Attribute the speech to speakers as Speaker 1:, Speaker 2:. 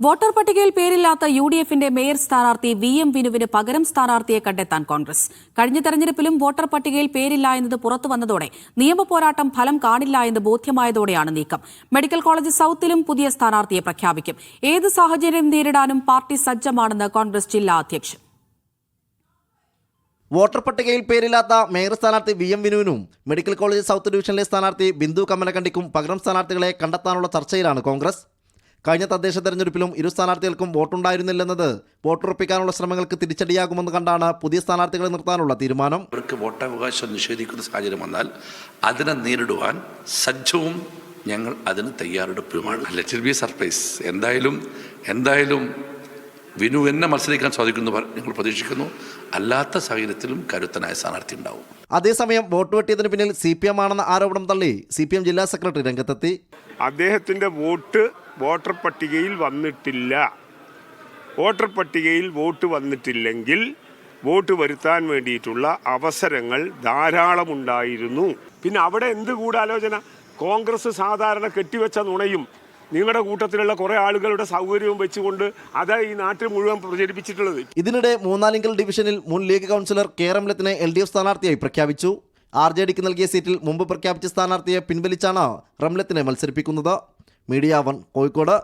Speaker 1: Voter പട്ടികയിൽ പേരില്ലാത്ത UDFന്റെ mayor സ്ഥാനാർത്ഥി VM വിനുവിന് പകരം സ്ഥാനാർത്ഥിയെ കണ്ടെത്താൻ കോൺഗ്രസ്. കഴിഞ്ഞ തെരഞ്ഞെടുപ്പിലും വോട്ടർ പട്ടികയിൽ പേരില്ല എന്നത് പുറത്തുവന്നതോടെ നിയമപോരാട്ടം ഫലം കാണില്ല എന്ന് ബോധ്യമായതോടെയാണ് നീക്കം. മെഡിക്കൽ കോളേജ് സൌത്തിലും പുതിയ സ്ഥാനാർത്ഥിയെ പ്രഖ്യാപിക്കും. ഏത് സാഹചര്യം നേരിടാനും പാർട്ടി സജ്ജമാണെന്ന് കോൺഗ്രസ് ജില്ലാ അധ്യക്ഷൻ.
Speaker 2: വോട്ടർ പട്ടികയിൽ പേരില്ലാത്ത മേയർ സ്ഥാനാർത്ഥി VM വിനുവിനും മെഡിക്കൽ കോളേജ് സൗത്ത് ഡിവിഷനിലെ സ്ഥാനാർത്ഥി ബിന്ദു കമ്മനക്കണ്ടിക്കും പകരം സ്ഥാനാർത്ഥികളെ കണ്ടെത്താനുള്ള ചർച്ചയിലാണ് കോൺഗ്രസ്. കഴിഞ്ഞ തദ്ദേശ തെരഞ്ഞെടുപ്പിലും ഇരു സ്ഥാനാർത്ഥികൾക്കും വോട്ടുണ്ടായിരുന്നില്ലെന്നത് വോട്ടുറപ്പിക്കാനുള്ള ശ്രമങ്ങൾക്ക് തിരിച്ചടിയാകുമെന്ന് കണ്ടാണ് പുതിയ സ്ഥാനാർത്ഥികളെ നിർത്താനുള്ള തീരുമാനം.
Speaker 3: അവർക്ക് വോട്ടവകാശം നിഷേധിക്കുന്ന സാഹചര്യം വന്നാൽ അതിനെ നേരിടുവാൻ സജ്ജവും ഞങ്ങൾ അതിന് തയ്യാറെടുപ്പുമാണ്. Let it be surprise. എന്തായാലും വിനു എന്നെ മത്സരിക്കാൻ സാധിക്കുന്നു ഞങ്ങൾ പ്രതീക്ഷിക്കുന്നു. അല്ലാത്ത സാഹചര്യത്തിലും കരുത്തനായ സ്ഥാനാർത്ഥി ഉണ്ടാവും.
Speaker 2: അതേസമയം വോട്ട് വെട്ടിയതിന് പിന്നിൽ CPM ആണെന്ന ആരോപണം തള്ളി CPM ജില്ലാ സെക്രട്ടറി രംഗത്തെത്തി.
Speaker 4: അദ്ദേഹത്തിൻ്റെ വോട്ട് വോട്ടർ പട്ടികയിൽ വന്നിട്ടില്ല. വോട്ടർ പട്ടികയിൽ വോട്ട് വന്നിട്ടില്ലെങ്കിൽ വോട്ട് വരുത്താൻ വേണ്ടിയിട്ടുള്ള അവസരങ്ങൾ ധാരാളമുണ്ടായിരുന്നു. പിന്നെ അവിടെ എന്ത് ഗൂഢാലോചന? കോൺഗ്രസ് സാധാരണ കെട്ടിവെച്ച നുണയും നിങ്ങളുടെ കൂട്ടത്തിലുള്ള കുറേ ആളുകളുടെ സൗകര്യവും വെച്ചുകൊണ്ട് അതാ ഈ നാട്ടിൽ മുഴുവൻ പ്രചരിപ്പിച്ചിട്ടുള്ളത്.
Speaker 2: ഇതിനിടെ മൂന്നാലിങ്കൽ ഡിവിഷനിൽ മുൻ ലീഗ് കൗൺസിലർ K റംലത്തിനെ LDF സ്ഥാനാർത്ഥിയായി പ്രഖ്യാപിച്ചു. RJDക്ക് നൽകിയ സീറ്റിൽ മുമ്പ് പ്രഖ്യാപിച്ച സ്ഥാനാർത്ഥിയെ പിൻവലിച്ചാണ് റംലത്തിനെ മത്സരിപ്പിക്കുന്നത്. മീഡിയ 1 കോഴിക്കോട്.